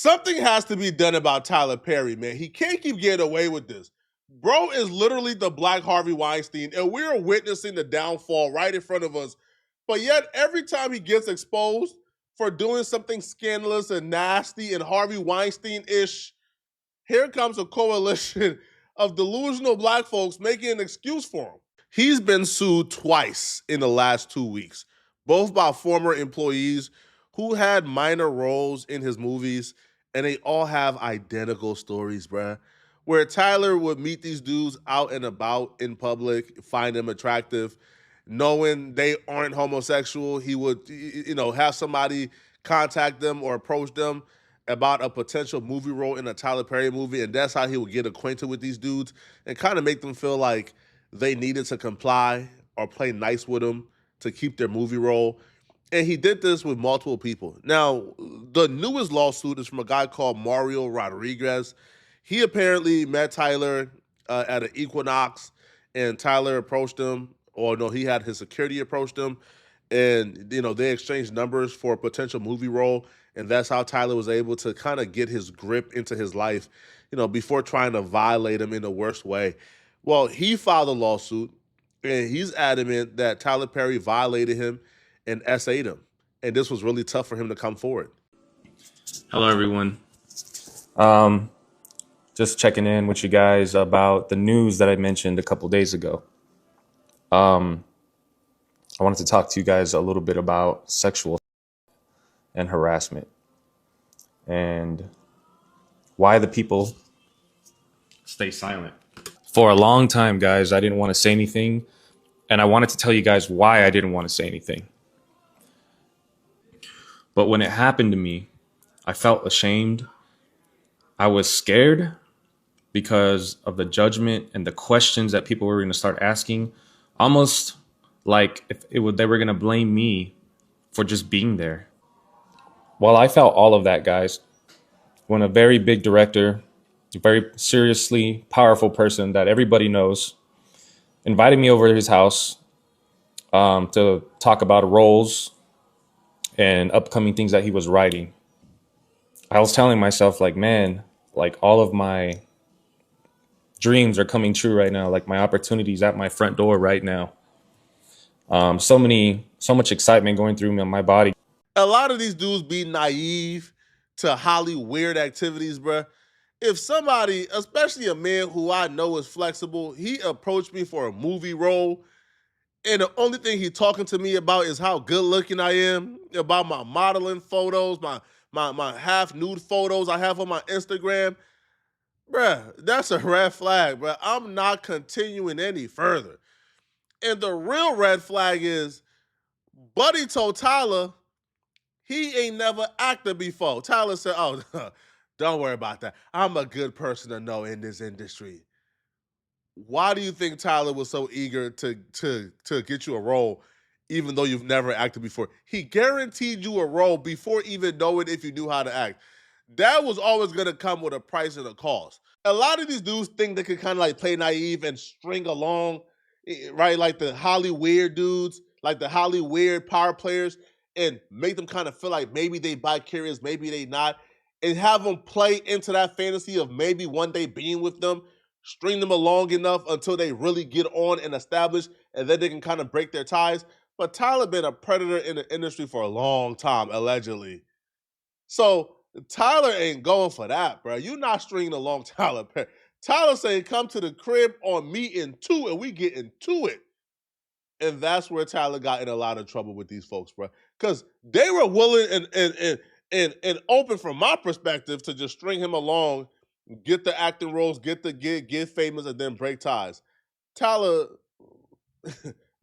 Something has to be done about Tyler Perry, man. He can't keep getting away with this. Bro is literally the Black Harvey Weinstein, and we're witnessing the downfall right in front of us. But yet, every time he gets exposed for doing something scandalous and nasty and Harvey Weinstein ish, here comes a coalition of delusional black folks making an excuse for him. He's been sued twice in the last 2 weeks, both by former employees who had minor roles in his movies, and they all have identical stories, bruh. Where Tyler would meet these dudes out and about in public, find them attractive, knowing they aren't homosexual, he would, have somebody contact them or approach them about a potential movie role in a Tyler Perry movie, and that's how he would get acquainted with these dudes and kind of make them feel like they needed to comply or play nice with him to keep their movie role. And he did this with multiple people. Now, the newest lawsuit is from a guy called Mario Rodriguez. He apparently met Tyler at an Equinox, and Tyler approached him, or no, he had his security approached him, and they exchanged numbers for a potential movie role, and that's how Tyler was able to kind of get his grip into his life, before trying to violate him in the worst way. Well, he filed a lawsuit, and he's adamant that Tyler Perry violated him and SA'd him, and this was really tough for him to come forward. Hello, everyone. Just checking in with you guys about the news that I mentioned a couple days ago. I wanted to talk to you guys a little bit about sexual and harassment and why the people stay silent. For a long time, guys, I didn't want to say anything, and I wanted to tell you guys why I didn't want to say anything. But when it happened to me, I felt ashamed. I was scared because of the judgment and the questions that people were going to start asking, almost like they were going to blame me for just being there. Well, I felt all of that, guys, when a very big director, a very seriously powerful person that everybody knows, invited me over to his house to talk about roles and upcoming things that he was writing. I was telling myself, like, man, like all of my dreams are coming true right now. Like my opportunities at my front door right now. So much excitement going through my body. A lot of these dudes be naive to highly weird activities, bruh. If somebody, especially a man who I know is flexible, he approached me for a movie role, and the only thing he talking to me about is how good looking I am, about my modeling photos, my half nude photos I have on my Instagram, bruh, that's a red flag, bruh. I'm not continuing any further. And the real red flag is, Buddy told Tyler he ain't never acted before. Tyler said, "Oh, don't worry about that. I'm a good person to know in this industry." Why do you think Tyler was so eager to get you a role, even though you've never acted before? He guaranteed you a role before even knowing if you knew how to act. That was always gonna come with a price and a cost. A lot of these dudes think they could kind of like play naive and string along, right? Like the Holly Weird dudes, like the Holly Weird power players, and make them kind of feel like maybe they bi-curious, maybe they not, and have them play into that fantasy of maybe one day being with them, string them along enough until they really get on and establish, and then they can kind of break their ties. But Tyler been a predator in the industry for a long time, allegedly. So Tyler ain't going for that, bro. You not stringing along Tyler Perry. Tyler saying, "Come to the crib on me in two, and we get into it." And that's where Tyler got in a lot of trouble with these folks, bro. Because they were willing and open from my perspective to just string him along, get the acting roles, get the gig, get famous, and then break ties. Tyler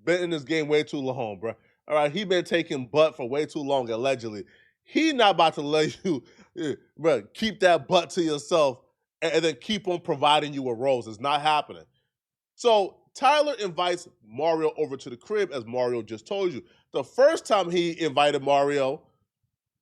been in this game way too long, bro. All right, he been taking butt for way too long, allegedly. He not about to let you, bro, keep that butt to yourself and then keep on providing you with roles. It's not happening. So Tyler invites Mario over to the crib, as Mario just told you. The first time he invited Mario,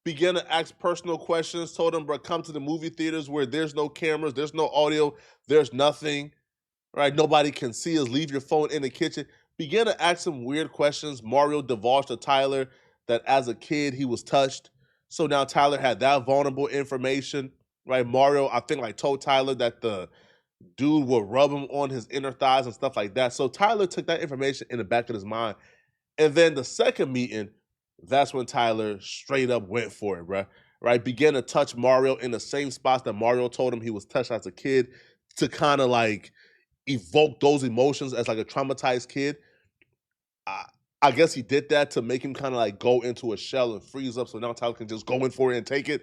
began to ask personal questions, told him, bro, come to the movie theaters where there's no cameras, there's no audio, there's nothing, right? Nobody can see us. Leave your phone in the kitchen. Began to ask some weird questions. Mario divulged to Tyler that as a kid he was touched. So now Tyler had that vulnerable information, right? Mario, I think, like told Tyler that the dude would rub him on his inner thighs and stuff like that. So Tyler took that information in the back of his mind. And then the second meeting, that's when Tyler straight up went for it, bro. Right? Began to touch Mario in the same spots that Mario told him he was touched as a kid to kind of like evoke those emotions as like a traumatized kid. I, I guess he did that to make him kind of like go into a shell and freeze up so now Tyler can just go in for it and take it.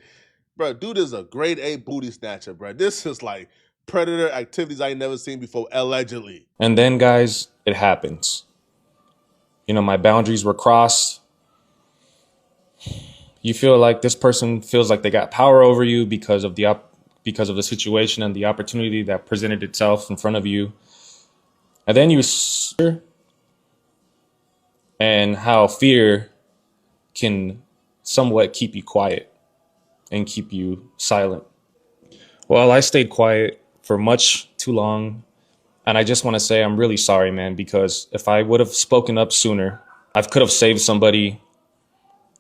Bro, dude is a grade A booty snatcher, bro. This is like predator activities I ain't never seen before, allegedly. And then, guys, it happens. You know, my boundaries were crossed. You feel like this person feels like they got power over you because of the situation and the opportunity that presented itself in front of you. And then and how fear can somewhat keep you quiet and keep you silent. Well, I stayed quiet for much too long. And I just want to say I'm really sorry, man, because if I would have spoken up sooner, I could have saved somebody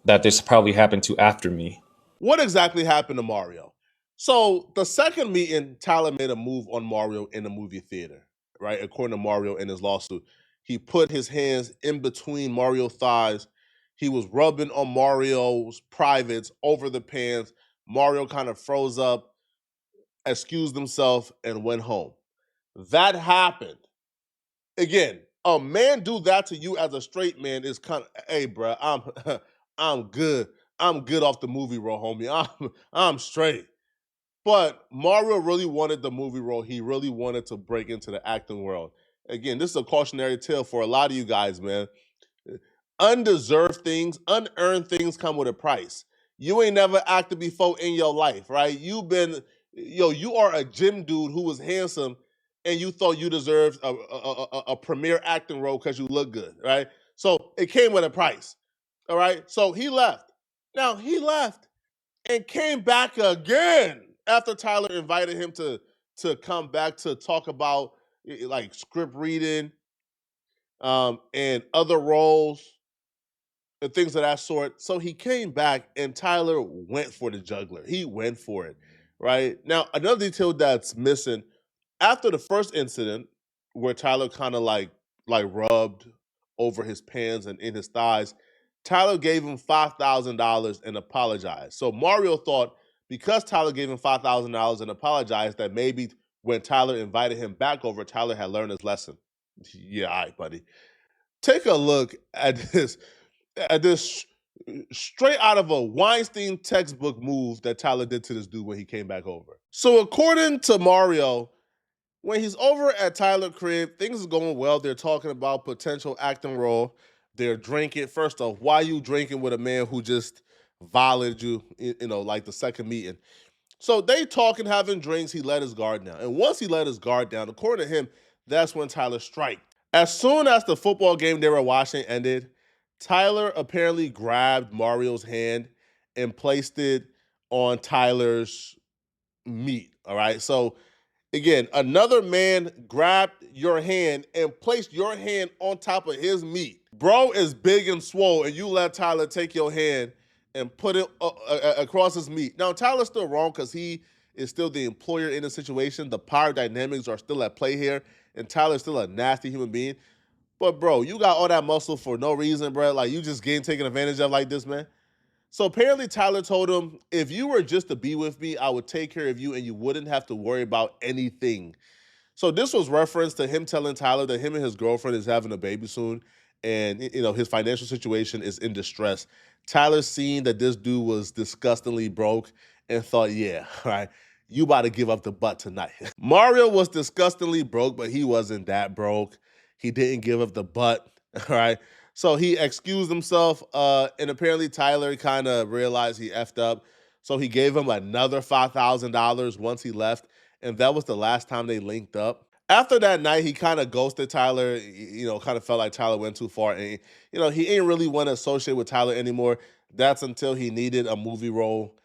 that this probably happened to after me. What exactly happened to Mario? So the second meeting, Tyler made a move on Mario in the movie theater, right? According to Mario in his lawsuit, he put his hands in between Mario's thighs. He was rubbing on Mario's privates over the pants. Mario kind of froze up, excused himself, and went home. That happened. Again, a man do that to you as a straight man is kind of, hey, bro, I'm good. I'm good off the movie role, homie. I'm straight. But Mario really wanted the movie role. He really wanted to break into the acting world. Again, this is a cautionary tale for a lot of you guys, man. Undeserved things, unearned things come with a price. You ain't never acted before in your life, right? You are a gym dude who was handsome and you thought you deserved a premier acting role because you look good, right? So it came with a price, all right? So he left. Now he left and came back again after Tyler invited him to come back to talk about like script reading and other roles and things of that sort. So he came back and Tyler went for the juggler. He went for it, right? Now, another detail that's missing after the first incident where Tyler kind of like rubbed over his pants and in his thighs, Tyler gave him $5,000 and apologized. So Mario thought because Tyler gave him $5,000 and apologized that maybe when Tyler invited him back over, Tyler had learned his lesson. Yeah, all right, buddy. Take a look at this straight out of a Weinstein textbook move that Tyler did to this dude when he came back over. So according to Mario, when he's over at Tyler crib, things is going well. They're talking about potential acting role. They're drinking. First off, why you drinking with a man who just violated you, like the second meeting? So they talking, having drinks. He let his guard down. And once he let his guard down, according to him, that's when Tyler striked. As soon as the football game they were watching ended, Tyler apparently grabbed Mario's hand and placed it on Tyler's meat. All right. So again, another man grabbed your hand and placed your hand on top of his meat. Bro is big and swole, and you let Tyler take your hand and put it across his meat. Now, Tyler's still wrong because he is still the employer in the situation. The power dynamics are still at play here, and Tyler's still a nasty human being. But, bro, you got all that muscle for no reason, bro. Like, you just getting taken advantage of like this, man. So apparently Tyler told him, if you were just to be with me, I would take care of you and you wouldn't have to worry about anything. So this was reference to him telling Tyler that him and his girlfriend is having a baby soon and his financial situation is in distress. Tyler seen that this dude was disgustingly broke and thought, yeah, all right, you about to give up the butt tonight. Mario was disgustingly broke, but he wasn't that broke. He didn't give up the butt, all right? So he excused himself, and apparently Tyler kind of realized he effed up. So he gave him another $5,000 once he left, and that was the last time they linked up. After that night, he kind of ghosted Tyler. Kind of felt like Tyler went too far, and he ain't really want to associate with Tyler anymore. That's until he needed a movie role,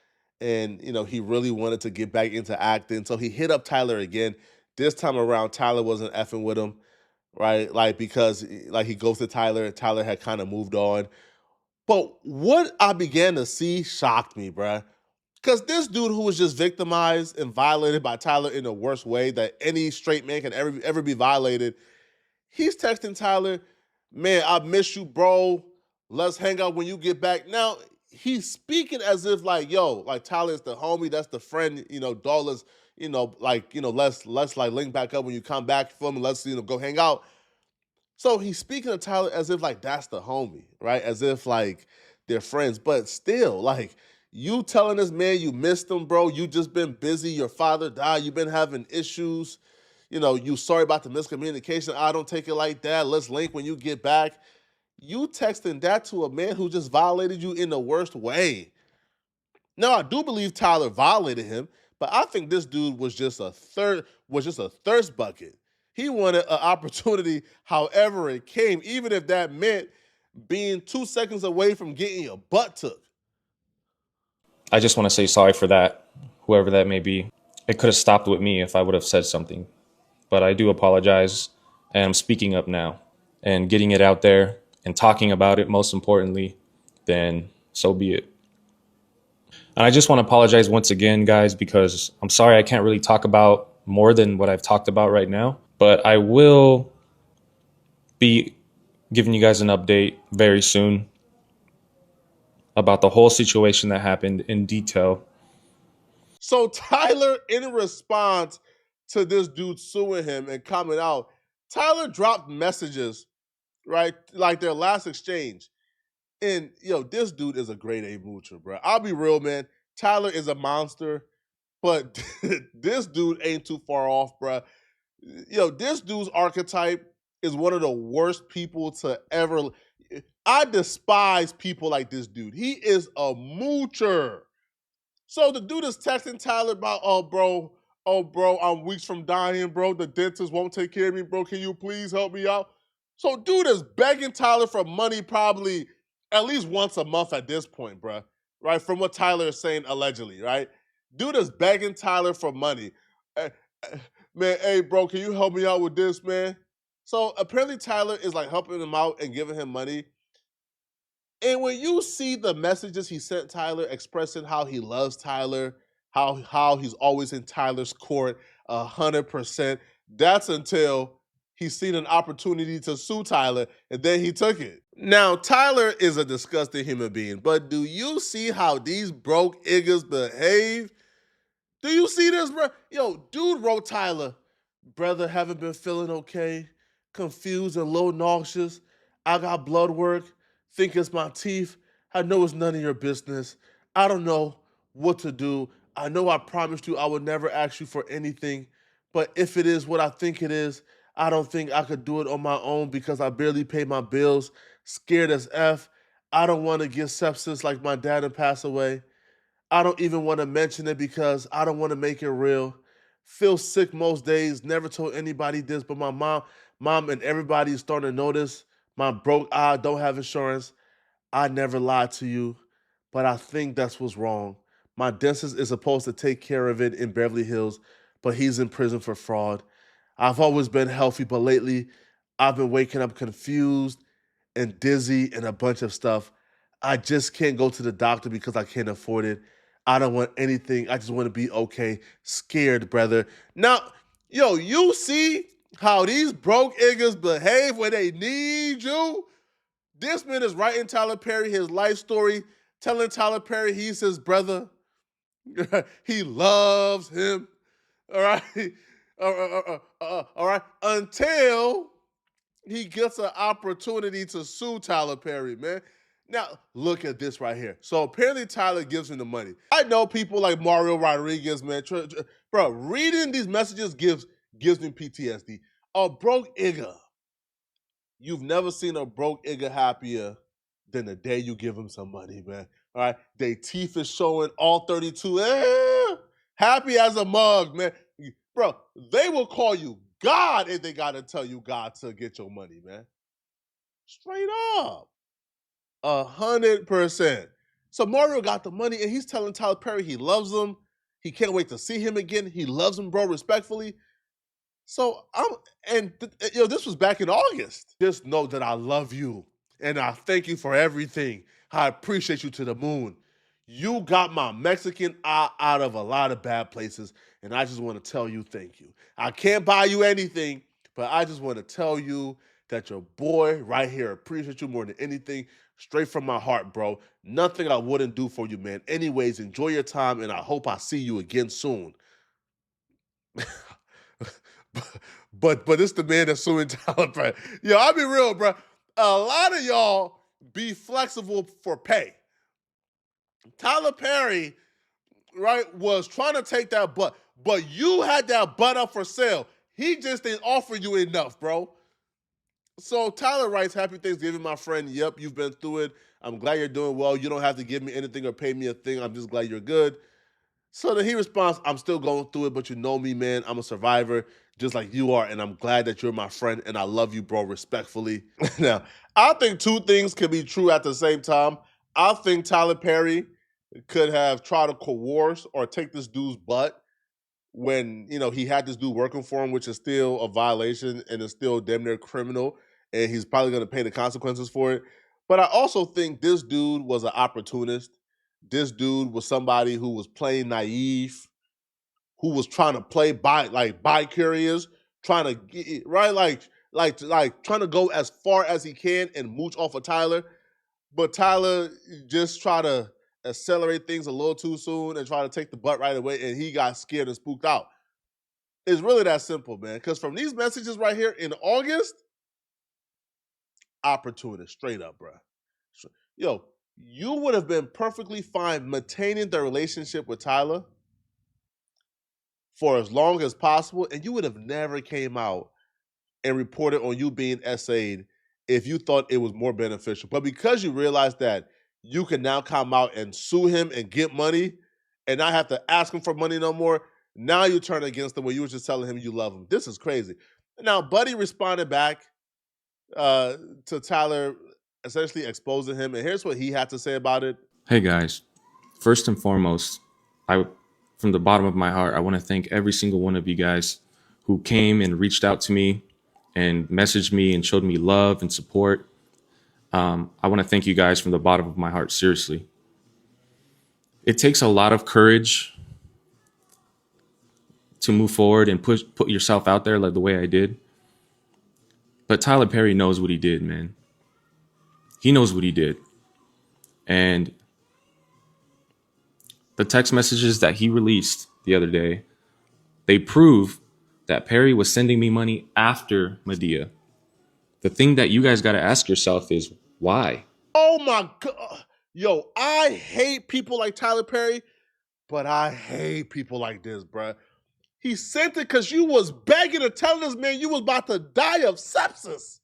and he really wanted to get back into acting. So he hit up Tyler again. This time around, Tyler wasn't effing with him, right? Like because like he ghosted Tyler. Tyler had kind of moved on. But what I began to see shocked me, bruh. Because this dude who was just victimized and violated by Tyler in the worst way that any straight man can ever be violated, he's texting Tyler, man, I miss you, bro. Let's hang out when you get back. Now, he's speaking as if like, yo, like Tyler's the homie, that's the friend, dog, let's, let's like link back up when you come back from me. Let's, go hang out. So he's speaking to Tyler as if like that's the homie, right? As if like they're friends, but still, like you telling this man you missed him, bro. You just been busy. Your father died. You've been having issues. You sorry about the miscommunication. I don't take it like that. Let's link when you get back. You texting that to a man who just violated you in the worst way. Now I do believe Tyler violated him, but I think this dude was just a thirst bucket. He wanted an opportunity, however it came, even if that meant being 2 seconds away from getting your butt took. I just want to say sorry for that, whoever that may be. It could have stopped with me if I would have said something, but I do apologize, and I'm speaking up now and getting it out there and talking about it, most importantly, then so be it. And I just want to apologize once again, guys, because I'm sorry I can't really talk about more than what I've talked about right now, but I will be giving you guys an update very soon about the whole situation that happened in detail. So Tyler, in response to this dude suing him and coming out, Tyler dropped messages, right? Like their last exchange. And this dude is a grade A moocher, bro. I'll be real, man. Tyler is a monster, but this dude ain't too far off, bro. This dude's archetype is one of the worst people to ever. I despise people like this dude. He is a moocher. So the dude is texting Tyler about, oh, bro, I'm weeks from dying, bro. The dentist won't take care of me, bro. Can you please help me out? So dude is begging Tyler for money probably at least once a month at this point, bro. Right? From what Tyler is saying allegedly, right? Dude is begging Tyler for money. Eh, Man, hey, bro, can you help me out with this, man? So apparently Tyler is like helping him out and giving him money. And when you see the messages he sent Tyler expressing how he loves Tyler, how he's always in Tyler's court 100%, that's until he's seen an opportunity to sue Tyler and then he took it. Now, Tyler is a disgusting human being, but do you see how these broke niggas behave? Do you see this, bro? Yo, dude wrote Tyler, brother, haven't been feeling okay, confused and low nauseous. I got blood work, think it's my teeth. I know it's none of your business. I don't know what to do. I know I promised you I would never ask you for anything, but if it is what I think it is, I don't think I could do it on my own because I barely pay my bills, scared as F. I don't want to get sepsis like my dad and pass away. I don't even want to mention it because I don't want to make it real. Feel sick most days. Never told anybody this, but my mom, and everybody is starting to notice. My broke eye, don't have insurance. I never lied to you, but I think that's what's wrong. My dentist is supposed to take care of it in Beverly Hills, but he's in prison for fraud. I've always been healthy, but lately I've been waking up confused and dizzy and a bunch of stuff. I just can't go to the doctor because I can't afford it. I don't want anything. I just want to be okay. Scared, brother. Now, you see how these broke niggas behave when they need you? This man is writing Tyler Perry his life story, telling Tyler Perry he's his brother. He loves him. All right. All right. Until he gets an opportunity to sue Tyler Perry, man. Now, look at this right here. So apparently Tyler gives him the money. I know people like Mario Rodriguez, man. Bro, reading these messages gives me PTSD. A broke nigga. You've never seen a broke nigga happier than the day you give him some money, man. All right? They teeth is showing all 32. Happy as a mug, man. Bro, they will call you God if they got to tell you God to get your money, man. Straight up. 100%. So Mario got the money and he's telling Tyler Perry he loves him. He can't wait to see him again. He loves him, bro, respectfully. So this was back in August. Just know that I love you and I thank you for everything. I appreciate you to the moon. You got my Mexican eye out of a lot of bad places, and I just want to tell you thank you. I can't buy you anything, but I just want to tell you that your boy right here appreciates you more than anything, straight from my heart, bro. Nothing I wouldn't do for you, man. Anyways, enjoy your time, and I hope I see you again soon. but it's the man that's suing Tyler Perry. Yo, I'll be real, bro. A lot of y'all be flexible for pay. Tyler Perry, right, was trying to take that butt, but you had that butt up for sale. He just didn't offer you enough, bro. So Tyler writes, "Happy Thanksgiving, my friend. Yep, you've been through it. I'm glad you're doing well. You don't have to give me anything or pay me a thing. I'm just glad you're good." So then he responds, "I'm still going through it, but you know me, man. I'm a survivor, just like you are, and I'm glad that you're my friend, and I love you, bro, respectfully." Now, I think two things can be true at the same time. I think Tyler Perry could have tried to coerce or take this dude's butt when he had this dude working for him, which is still a violation and is still damn near criminal, and he's probably going to pay the consequences for it. But I also think this dude was an opportunist. This dude was somebody who was playing naive, who was trying to play by curious, trying to get right, like trying to go as far as he can and mooch off of Tyler. But Tyler just try to accelerate things a little too soon and try to take the butt right away, and he got scared and spooked out. It's really that simple, man. Because from these messages right here in August, opportunist, straight up, bro. Yo, you would have been perfectly fine maintaining the relationship with Tyler for as long as possible, and you would have never came out and reported on you being essayed if you thought it was more beneficial. But because you realize that you can now come out and sue him and get money and not have to ask him for money no more, now you turn against him when you were just telling him you love him. This is crazy. Now, Buddy responded back uh, to Tyler, essentially exposing him. And here's what he had to say about it. Hey guys, first and foremost, I, from the bottom of my heart, I want to thank every single one of you guys who came and reached out to me and messaged me and showed me love and support. I want to thank you guys from the bottom of my heart. Seriously, it takes a lot of courage to move forward and put yourself out there like the way I did. But Tyler Perry knows what he did, man. He knows what he did, and the text messages that he released the other day, they prove that Perry was sending me money after Medea. The thing that you guys got to ask yourself is why? Oh my God. Yo, I hate people like Tyler Perry, but I hate people like this, bruh. He sent it because you was begging to tell this man you was about to die of sepsis.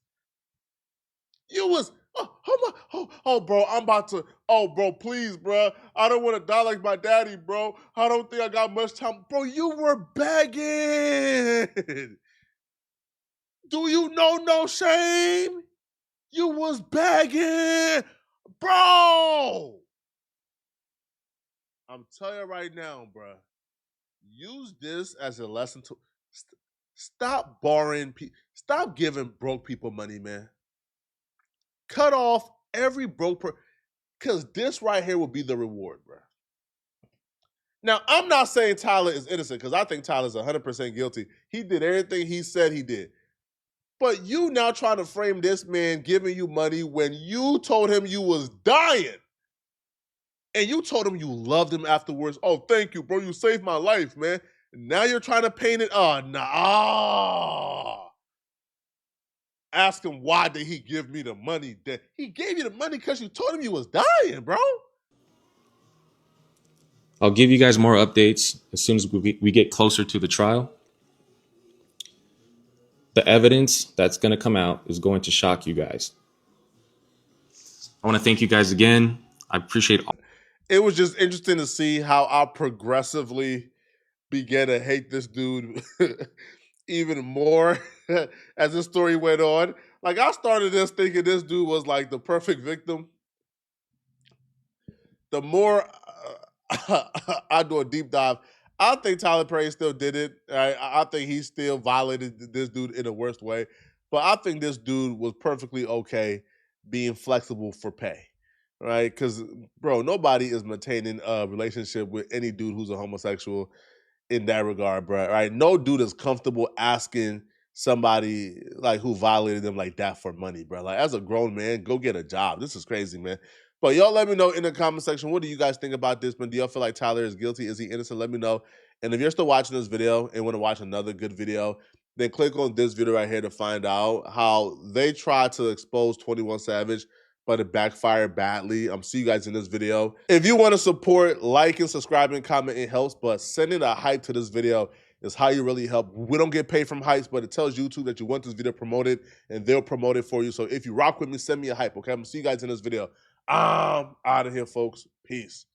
You was, bro, I'm about to, bro, please, bro. I don't want to die like my daddy, bro. I don't think I got much time. Bro, you were begging. Do you know no shame? You was begging. Bro. I'm telling you right now, bro. Use this as a lesson to stop borrowing. Stop giving broke people money, man. Cut off every because this right here will be the reward, bro. Now, I'm not saying Tyler is innocent because I think Tyler's 100% guilty. He did everything he said he did. But you now trying to frame this man giving you money when you told him you was dying. And you told him you loved him afterwards. Oh, thank you, bro. You saved my life, man. Now you're trying to paint it. Oh, nah. Ask him why did he give me the money? He gave you the money because you told him you was dying, bro. I'll give you guys more updates as soon as we get closer to the trial. The evidence that's going to come out is going to shock you guys. I want to thank you guys again. I appreciate all. It was just interesting to see how I progressively began to hate this dude even more as the story went on. Like I started this thinking this dude was like the perfect victim. The more I do a deep dive, I think Tyler Perry still did it. Right? I think he still violated this dude in the worst way. But I think this dude was perfectly okay being flexible for pay. right? Because, bro, nobody is maintaining a relationship with any dude who's a homosexual in that regard, bro. Right? No dude is comfortable asking somebody like who violated them like that for money, bro. Like, as a grown man, go get a job. This is crazy, man. But y'all let me know in the comment section, what do you guys think about this, man? Do y'all feel like Tyler is guilty? Is he innocent? Let me know. And if you're still watching this video and want to watch another good video, then click on this video right here to find out how they try to expose 21 Savage, but it backfired badly. See you guys in this video. If you want to support, like and subscribe and comment, it helps. But sending a hype to this video is how you really help. We don't get paid from hypes, but it tells YouTube that you want this video promoted, and they'll promote it for you. So if you rock with me, send me a hype, okay? I'm gonna see you guys in this video. I'm out of here, folks. Peace.